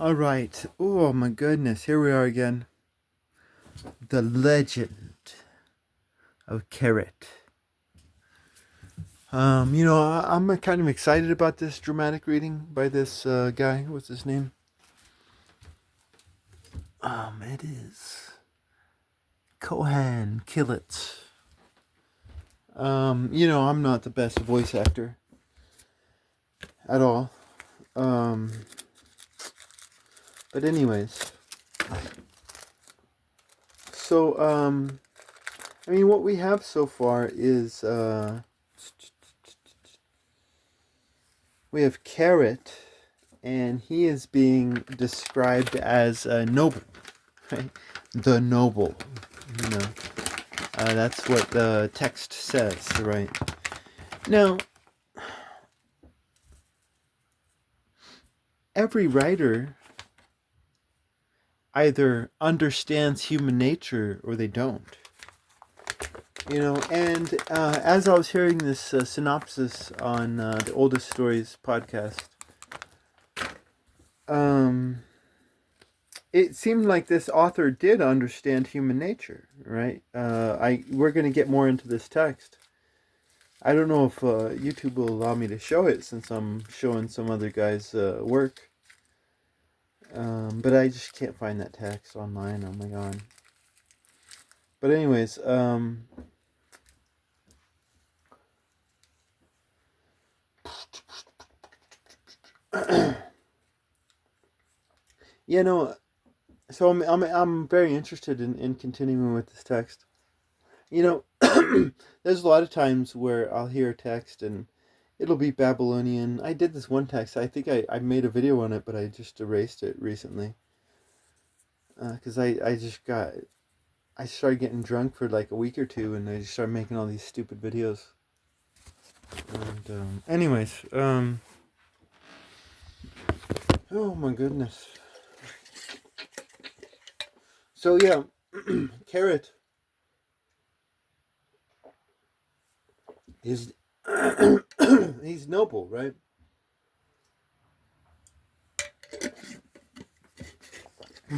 All right. Oh my goodness. Here we are again. The Legend of Keret. I'm kind of excited about this dramatic reading by this guy. What's his name? It is Kohan Killitz. I'm not the best voice actor at all. Um, but anyways, so what we have so far is we have Keret, and he is being described as a noble, right? The noble, you know. That's what the text says, right? Now, every writer either understands human nature or they don't. And as I was hearing this synopsis on the Oldest Stories podcast, it seemed like this author did understand human nature, right? We're going to get more into this text. I don't know if YouTube will allow me to show it since I'm showing some other guy's work. But I just can't find that text online. Oh my god. But anyways, you know, so I'm very interested in continuing with this text. There's a lot of times where I'll hear text and it'll be Babylonian. I did this one text. I think I made a video on it, but I just erased it recently. Because I started getting drunk for like a week or two, and I just started making all these stupid videos. And anyways, oh my goodness. So yeah, Carrot is he's noble, right?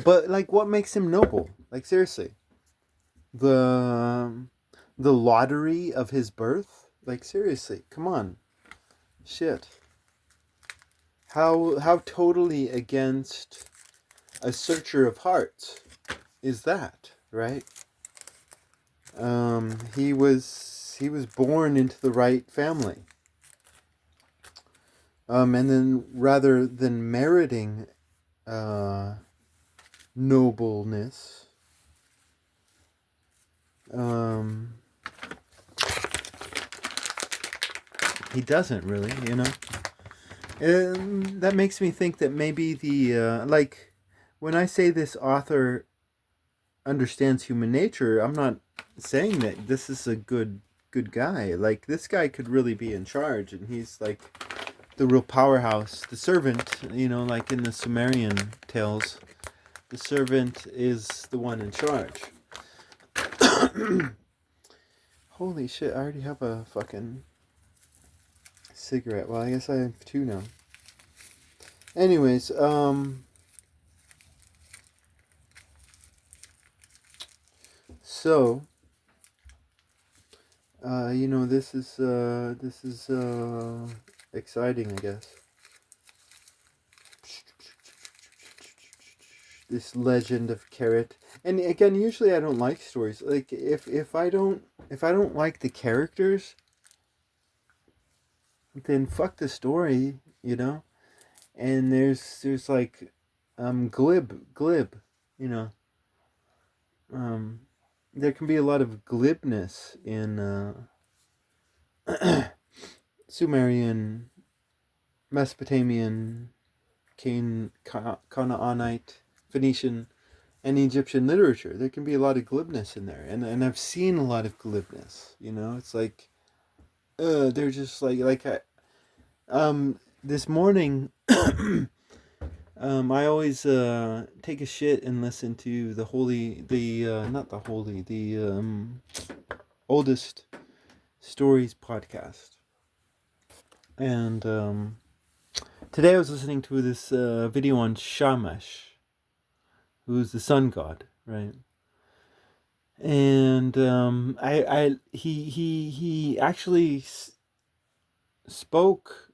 But like, what makes him noble? Like, seriously, the the lottery of his birth? Like, seriously, come on, shit. How totally against a searcher of hearts is that, right? He was born into the right family. And then rather than meriting nobleness, he doesn't really, And that makes me think that maybe when I say this author understands human nature, I'm not saying that this is a good guy. Like, this guy could really be in charge, and he's like the real powerhouse. The servant, like in the Sumerian tales, the servant is the one in charge. Holy shit, I already have a fucking cigarette. Well, I guess I have two now. Anyways, so this is exciting, I guess. This Legend of Keret. And again, usually I don't like stories. Like, if I don't like the characters, then fuck the story, And there's like glib, you know. There can be a lot of glibness in Sumerian, Mesopotamian, Canaanite, Phoenician, and Egyptian literature. There can be a lot of glibness in there, and I've seen a lot of glibness. It's like, they're just this morning. I always take a shit and listen to the Oldest Stories podcast. And Today I was listening to this video on Shamash, who's the sun god, right? And he actually spoke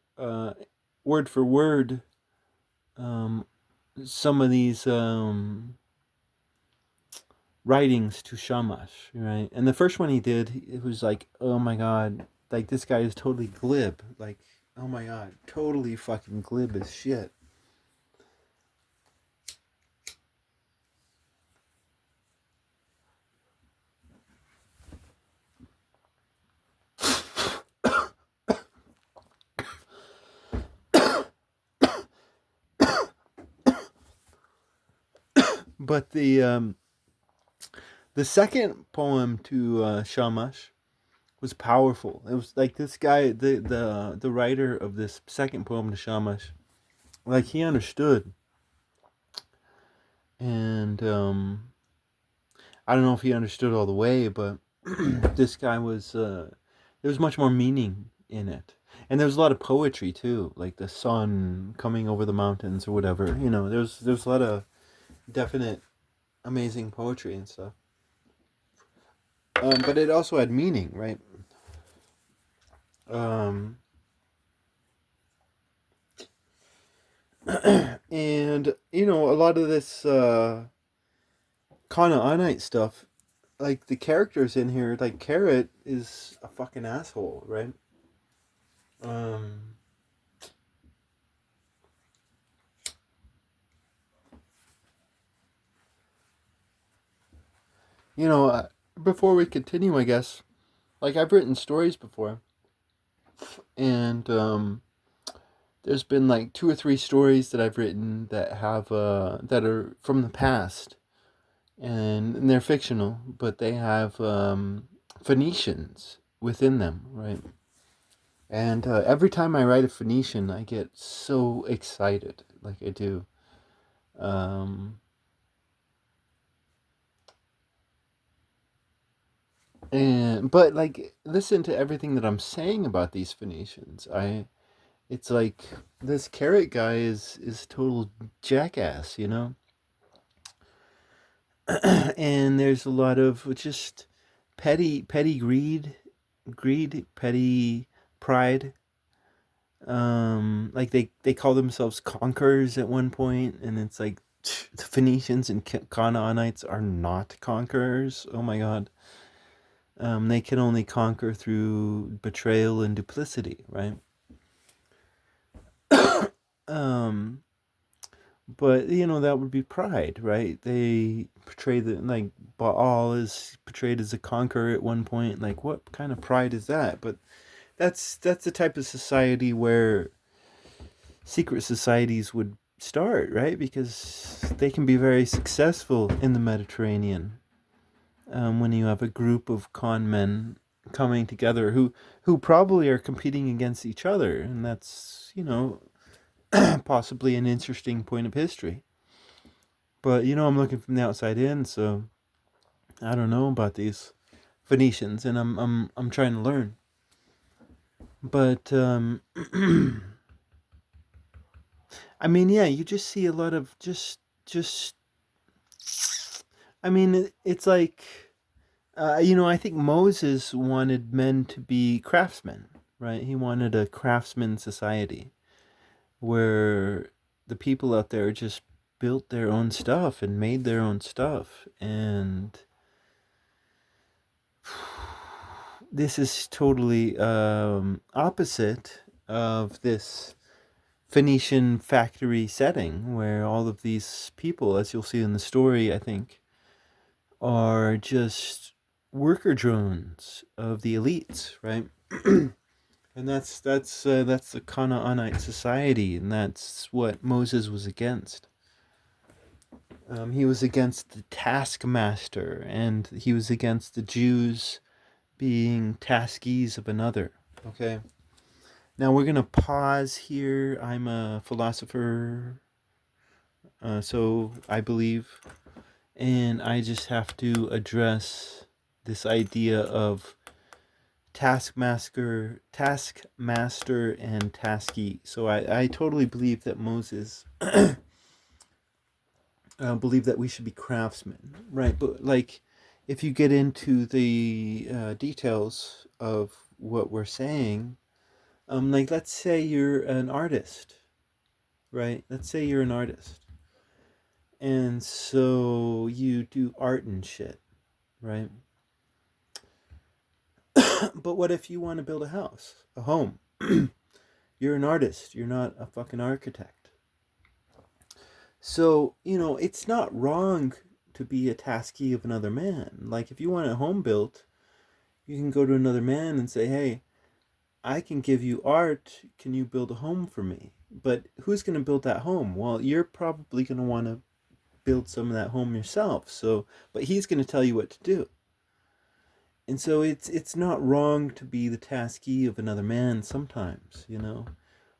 word for word um, some of these writings to Shamash, right? And the first one he did, it was like, oh my god, like this guy is totally glib, like, oh my god, totally fucking glib as shit. But the second poem to Shamash was powerful. It was like this guy, the writer of this second poem to Shamash, like he understood, and I don't know if he understood all the way, but this guy was there was much more meaning in it, and there was a lot of poetry too, like the sun coming over the mountains or whatever. You know, there's a lot of definite amazing poetry and stuff. But it also had meaning, right? Um, and you know, a lot of this Kanaanite stuff, like the characters in here, like Keret is a fucking asshole, right? Um, you know, before we continue, I guess, like I've written stories before, and there's been like two or three stories that I've written that have that are from the past, and they're fictional, but they have Phoenicians within them, right? And every time I write a Phoenician, I get so excited, like I do. Um, and but like, listen to everything that I'm saying about these Phoenicians. It's like this Carrot guy is total jackass, you know. And there's a lot of just petty greed, petty pride. Like they call themselves conquerors at one point, and it's like the Phoenicians and Canaanites are not conquerors. Oh my god. They can only conquer through betrayal and duplicity, right? um, but you know that would be pride, right? They portray the like Baal is portrayed as a conqueror at one point. Like, what kind of pride is that? But that's the type of society where secret societies would start, right? Because they can be very successful in the Mediterranean when you have a group of con men coming together who probably are competing against each other, and that's, you know, possibly an interesting point of history. But you know, I'm looking from the outside in, so I don't know about these Phoenicians, and I'm trying to learn. But I mean, yeah, you just see a lot of just. I mean, it's like you know, I think Moses wanted men to be craftsmen, right? He wanted a craftsman society where the people out there just built their own stuff and made their own stuff. And this is totally opposite of this Phoenician factory setting where all of these people, as you'll see in the story, I think, are just worker drones of the elites, right? And that's the Canaanite society, and that's what Moses was against. He was against the taskmaster, and he was against the Jews being taskies of another. Okay. Now we're gonna pause here. I'm a philosopher, so I believe, and I just have to address this idea of taskmaster and tasky. So I totally believe that Moses believed that we should be craftsmen, right? But like, if you get into the details of what we're saying, like let's say you're an artist, right? Let's say you're an artist, and so you do art and shit, right? But what if you want to build a house, a home? You're an artist. You're not a fucking architect. So, it's not wrong to be a tasky of another man. Like, if you want a home built, you can go to another man and say, hey, I can give you art. Can you build a home for me? But who's going to build that home? Well, you're probably going to want to build some of that home yourself. So, but he's going to tell you what to do. And so it's not wrong to be the tasky of another man sometimes,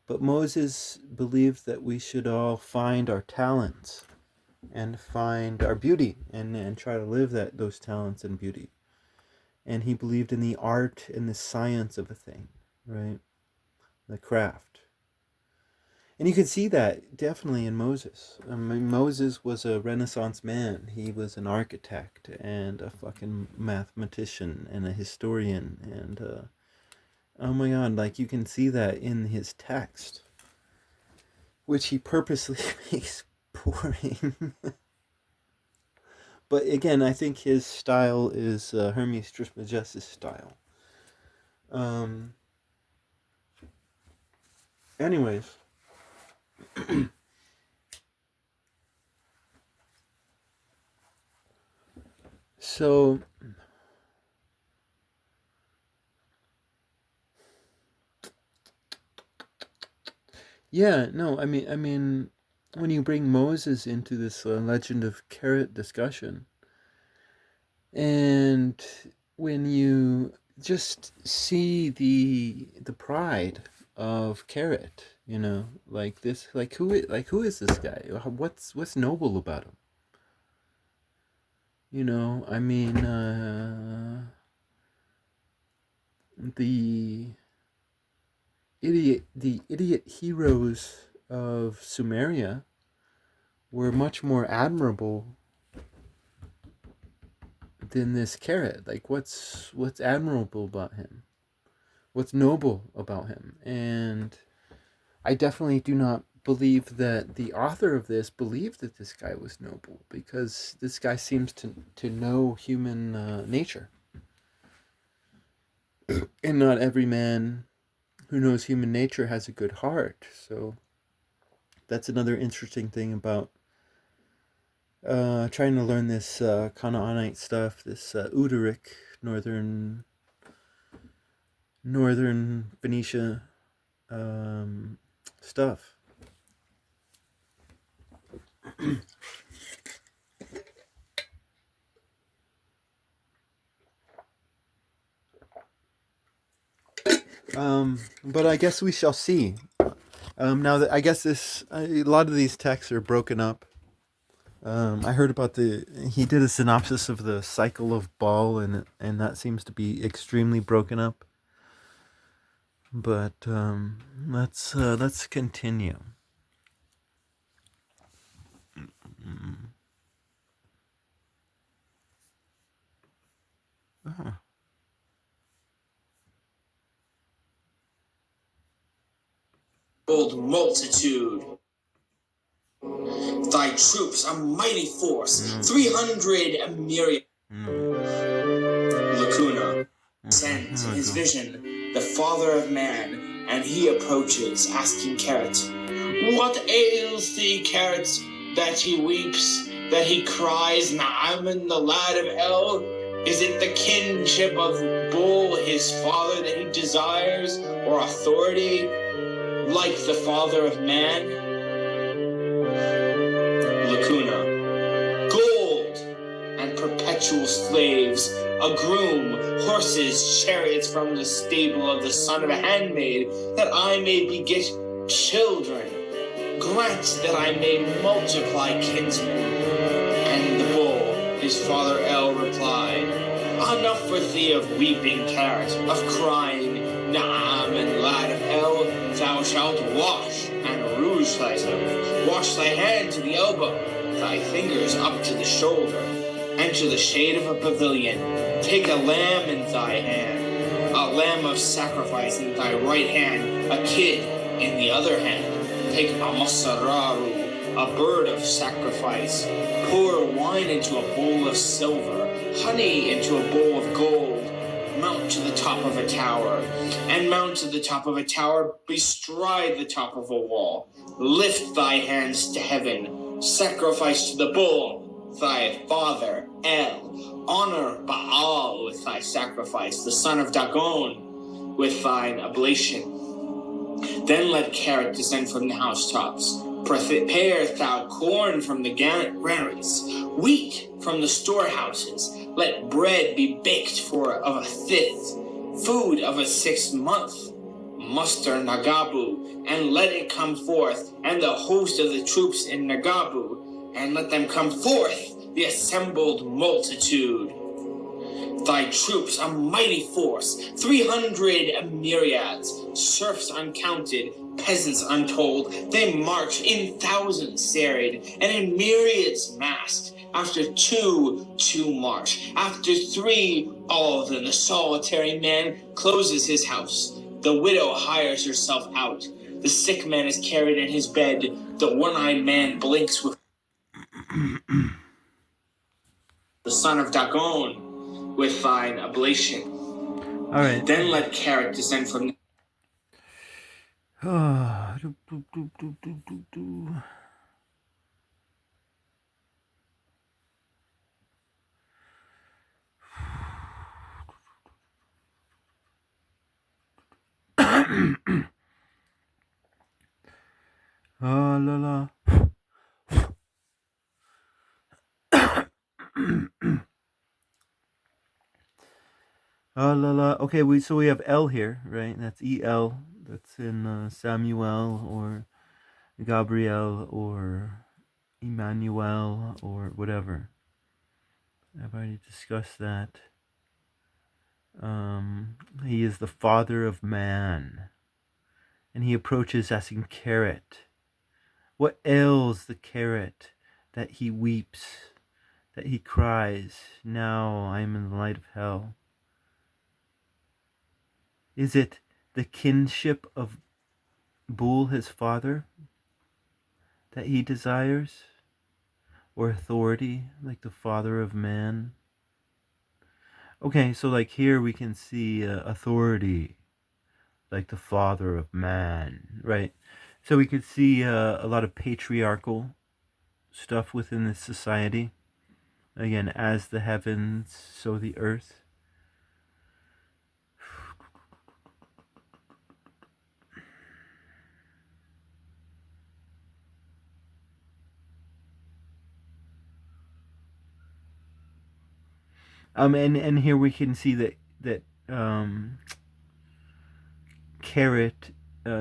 But Moses believed that we should all find our talents and find our beauty and try to live those talents and beauty. And he believed in the art and the science of a thing, right? The craft. And you can see that definitely in Moses. I mean, Moses was a Renaissance man. He was an architect and a fucking mathematician and a historian. And, oh my God, like you can see that in his text, which he purposely makes boring. But again, I think his style is Hermes Trismegistus style. Anyways. So yeah, no, I mean when you bring Moses into this Legend of Keret discussion, and when you just see the pride of Keret, like this, like who is this guy? What's noble about him? I mean, the idiot heroes of Sumeria were much more admirable than this Keret. Like, what's admirable about him? What's noble about him? And I definitely do not believe that the author of this believed that this guy was noble, because this guy seems to know human nature. And not every man who knows human nature has a good heart. So that's another interesting thing about trying to learn this Canaanite stuff, this Udaric, northern Phoenicia stuff. But I guess we shall see. Now that I guess a lot of these texts are broken up. I heard about he did a synopsis of the cycle of Baal, and that seems to be extremely broken up. But let's continue. Uh-huh. Old multitude. Thy troops, a mighty force, 300 myriad. Lacuna sends in his vision the father of man, and he approaches, asking Keret, what ails thee, Keret, that he weeps, that he cries, Naaman, the lad of El? Is it the kinship of Bull, his father, that he desires, or authority, like the father of man? Lacuna. Gold and perpetual slaves, a groom, horses, chariots from the stable of the son of a handmaid, that I may beget children. Grant that I may multiply kinsmen. And the bull, his father El, replied, Enough with thee of weeping, Keret, of crying, Naam, and lad of hell, thou shalt wash and rouge thyself. Wash thy hand to the elbow, thy fingers up to the shoulder. Enter the shade of a pavilion. Take a lamb in thy hand, a lamb of sacrifice in thy right hand, a kid in the other hand. Take a masararu, a bird of sacrifice. Pour wine into a bowl of silver, honey into a bowl of gold. Mount to the top of a tower, and mount to the top of a tower, bestride the top of a wall. Lift thy hands to heaven, sacrifice to the bull, thy father El. Honor Baal with thy sacrifice, the son of Dagon with thine oblation. Then let Keret descend from the housetops. Prepare thou corn from the granaries, wheat from the storehouses. Let bread be baked of a fifth, food of a 6th month. Muster Nagabu, and let it come forth, and the host of the troops in Nagabu, and let them come forth, the assembled multitude. Thy troops a mighty force, 300 myriads, serfs uncounted, peasants untold. They march in thousands serried, and in myriads massed. After two march. After three, all of them. The solitary man closes his house. The widow hires herself out. The sick man is carried in his bed. The one-eyed man blinks with the son of Dagon with thine oblation. All right. Then let Keret descend from la la. La la. Okay, so we have El here, right? That's El. That's in Samuel or Gabriel or Emmanuel or whatever. I've already discussed that. He is the father of man, and he approaches asking Keret, what ails the Keret that he weeps, that he cries, now I am in the light of hell? Is it the kinship of Bul, his father, that he desires? Or authority, like the father of man? Okay, so like here we can see authority, like the father of man, right? So we could see a lot of patriarchal stuff within this society. Again, as the heavens, so the earth. And here we can see that Keret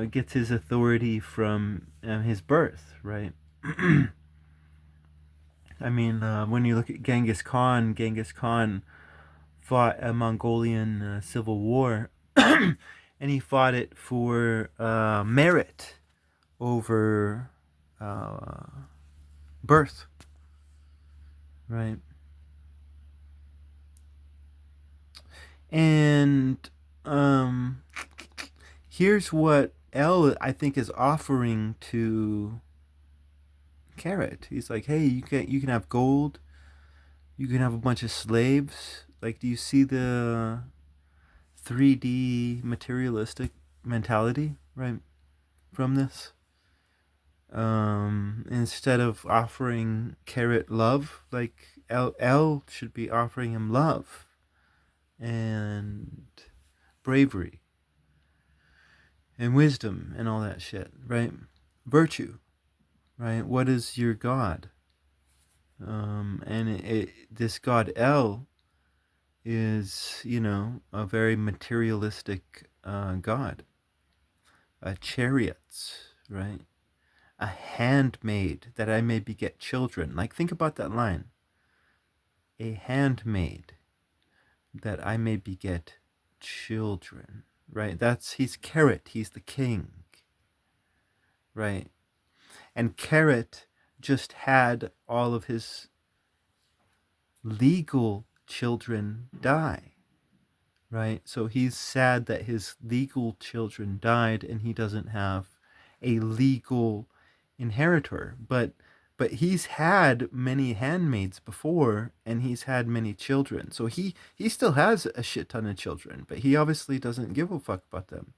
gets his authority from his birth, right? I mean, when you look at Genghis Khan fought a Mongolian civil war, and he fought it for merit over birth, right? And here's what El, I think, is offering to Keret. He's like, hey, you can have gold, you can have a bunch of slaves. Like, do you see the 3D materialistic mentality, right, from this? Instead of offering Keret love, like El should be offering him love and bravery and wisdom and all that shit, right? Virtue, right? What is your god? And this god El is, a very materialistic god. Chariots, right? A handmaid that I may beget children. Like, think about that line. A handmaid that I may beget children, right? He's Keret, he's the king, right? And Keret just had all of his legal children die, right? So he's sad that his legal children died and he doesn't have a legal inheritor. But he's had many handmaids before and he's had many children. So he still has a shit ton of children, but he obviously doesn't give a fuck about them.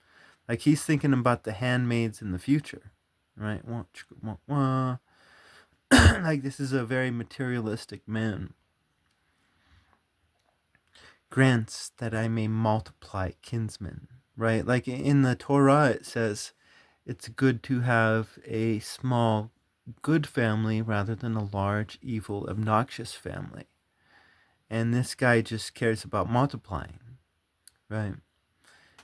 Like he's thinking about the handmaids in the future, right? Like this is a very materialistic man. Grants that I may multiply kinsmen, right? Like in the Torah, it says it's good to have a small, good family rather than a large, evil, obnoxious family. And this guy just cares about multiplying, right?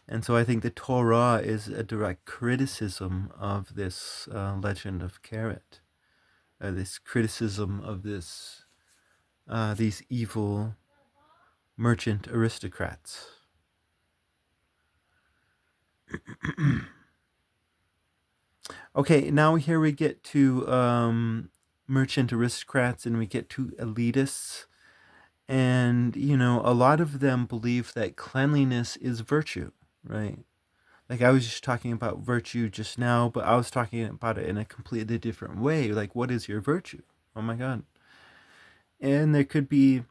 And so I think the Torah is a direct criticism of this legend of Keret, this criticism of these evil merchant aristocrats. Okay, now here we get to merchant aristocrats and we get to elitists. And, a lot of them believe that cleanliness is virtue, right? Like I was just talking about virtue just now, but I was talking about it in a completely different way. Like, what is your virtue? Oh my God. And there could be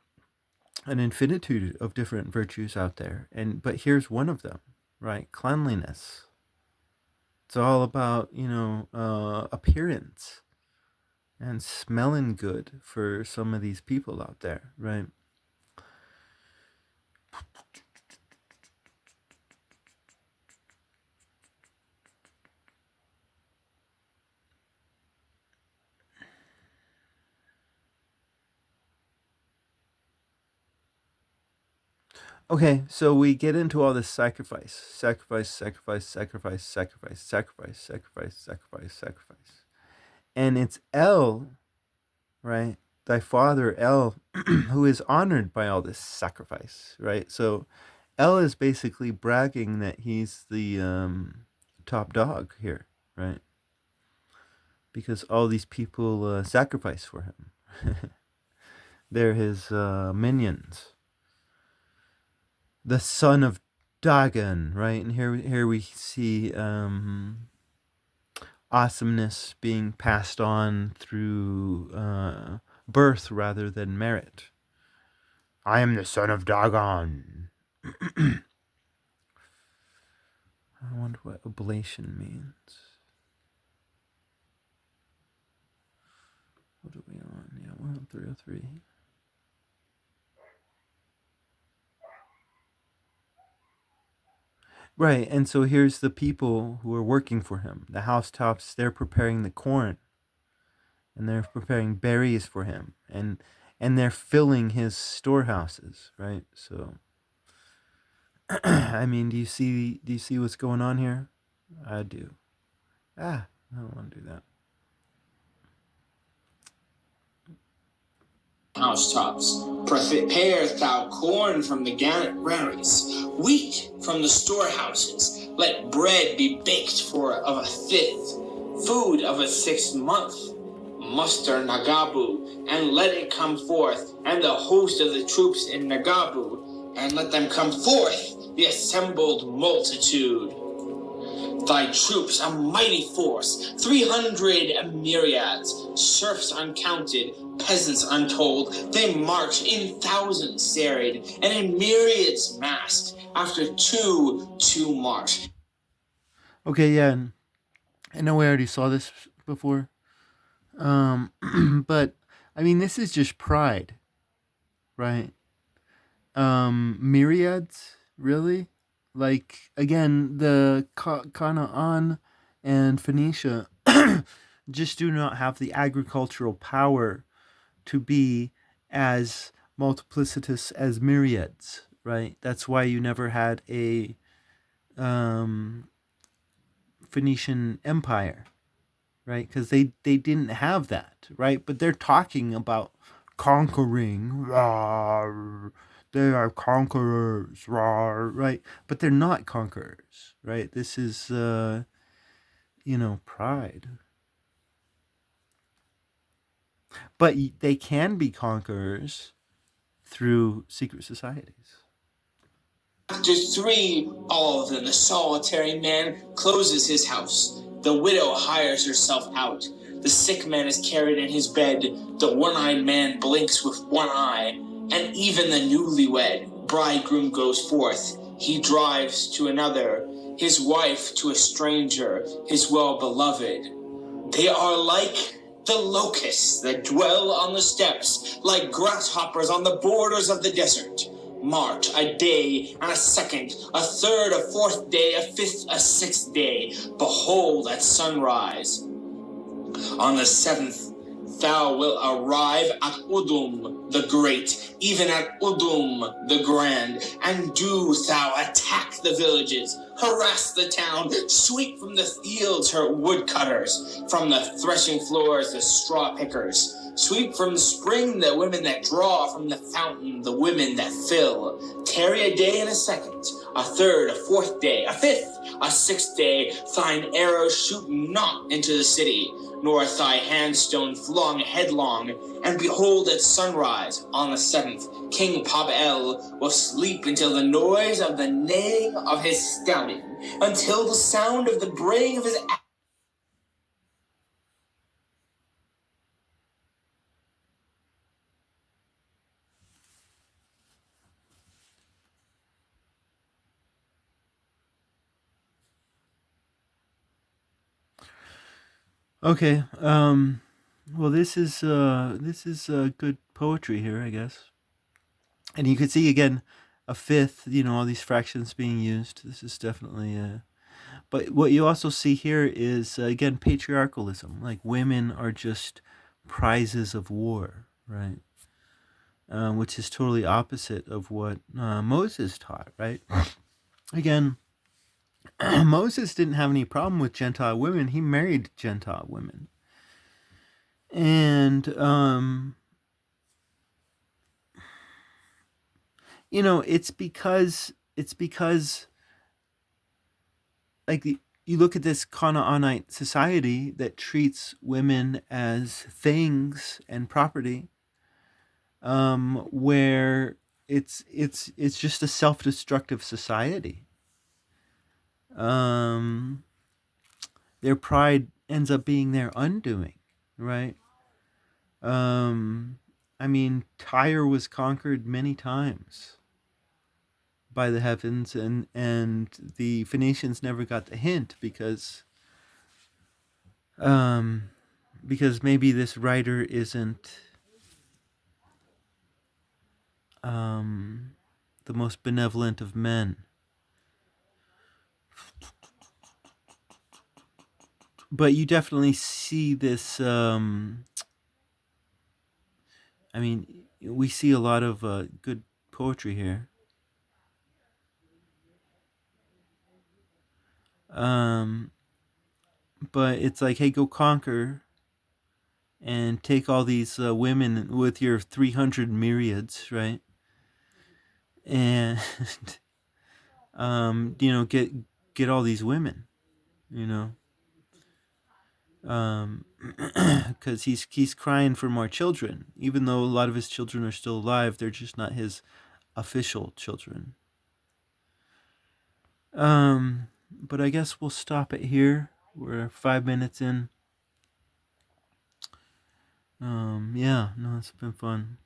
an infinitude of different virtues out there. But here's one of them, right? Cleanliness. It's all about, appearance and smelling good for some of these people out there, right? Okay, so we get into all this sacrifice, sacrifice, sacrifice, sacrifice, sacrifice, sacrifice, sacrifice, sacrifice, sacrifice. And it's El, right? Thy father El, who is honored by all this sacrifice, right? So El is basically bragging that he's the top dog here, right? Because all these people sacrifice for him. They're his minions. The son of Dagon, right? And here we see awesomeness being passed on through birth rather than merit. I am the son of Dagon. I wonder what oblation means. What are we on? Yeah, we're on 303. Right, and so here's the people who are working for him. The housetops, they're preparing the corn. And they're preparing berries for him. And they're filling his storehouses, right? So I mean, do you see what's going on here? I do. I don't want to do that. Housetops, prepare thou corn from the granaries, wheat from the storehouses. Let bread be baked of a fifth, food of a 6th month. Muster Nagabu, and let it come forth, and the host of the troops in Nagabu, and let them come forth, the assembled multitude. Thy troops, a mighty force, 300 myriads, serfs uncounted, peasants untold, they march in thousands serried, and in myriads massed, after two march. Okay, yeah, I know we already saw this before. But I mean, this is just pride, right? Myriads, really? Like again, the Canaan and Phoenicia just do not have the agricultural power to be as multiplicitous as myriads, right? That's why you never had a Phoenician empire, right? Because they didn't have that, right? But they're talking about conquering the they are conquerors, right? But they're not conquerors, right? This is, pride. But they can be conquerors through secret societies. After 3, all of them, the solitary man closes his house. The widow hires herself out. The sick man is carried in his bed. The one-eyed man blinks with one eye. And even the newlywed bridegroom goes forth. He drives to another, his wife to a stranger, his well-beloved. They are like the locusts that dwell on the steppes, like grasshoppers on the borders of the desert. March, a day, and a second, a third, a fourth day, a fifth, a sixth day. Behold, at sunrise. On the seventh, thou wilt arrive at Udum the great, even at Udum the grand, and do thou attack the villages, harass the town, sweep from the fields her woodcutters, from the threshing floors the straw pickers, sweep from the spring the women that draw, from the fountain the women that fill. Tarry a day and a second, a third, a fourth day, a fifth, a sixth day, thine arrows shoot not into the city, nor thy handstone flung headlong. And behold, at sunrise on the seventh, King Pabel will sleep until the noise of the neighing of his stallion, until the sound of the braying of his Okay. Well, this is good poetry here, I guess. And you can see again a fifth. All these fractions being used. This is definitely. But what you also see here is again patriarchalism. Like women are just prizes of war, right? Which is totally opposite of what Moses taught, right? Again, Moses didn't have any problem with Gentile women. He married Gentile women. And it's because like you look at this Canaanite society that treats women as things and property, where it's just a self-destructive society. Um, their pride ends up being their undoing, right? Um, I mean, Tyre was conquered many times by the heavens, and the Phoenicians never got the hint um, because maybe this writer isn't um, the most benevolent of men. But you definitely see this. I mean, we see a lot of good poetry here. Um, but it's like, hey, go conquer and take all these women with your 300 myriads, right? And get all these women, you know, because he's crying for more children, even though a lot of his children are still alive. They're just not his official children. But I guess we'll stop it here. We're 5 minutes in. Yeah, no, it's been fun.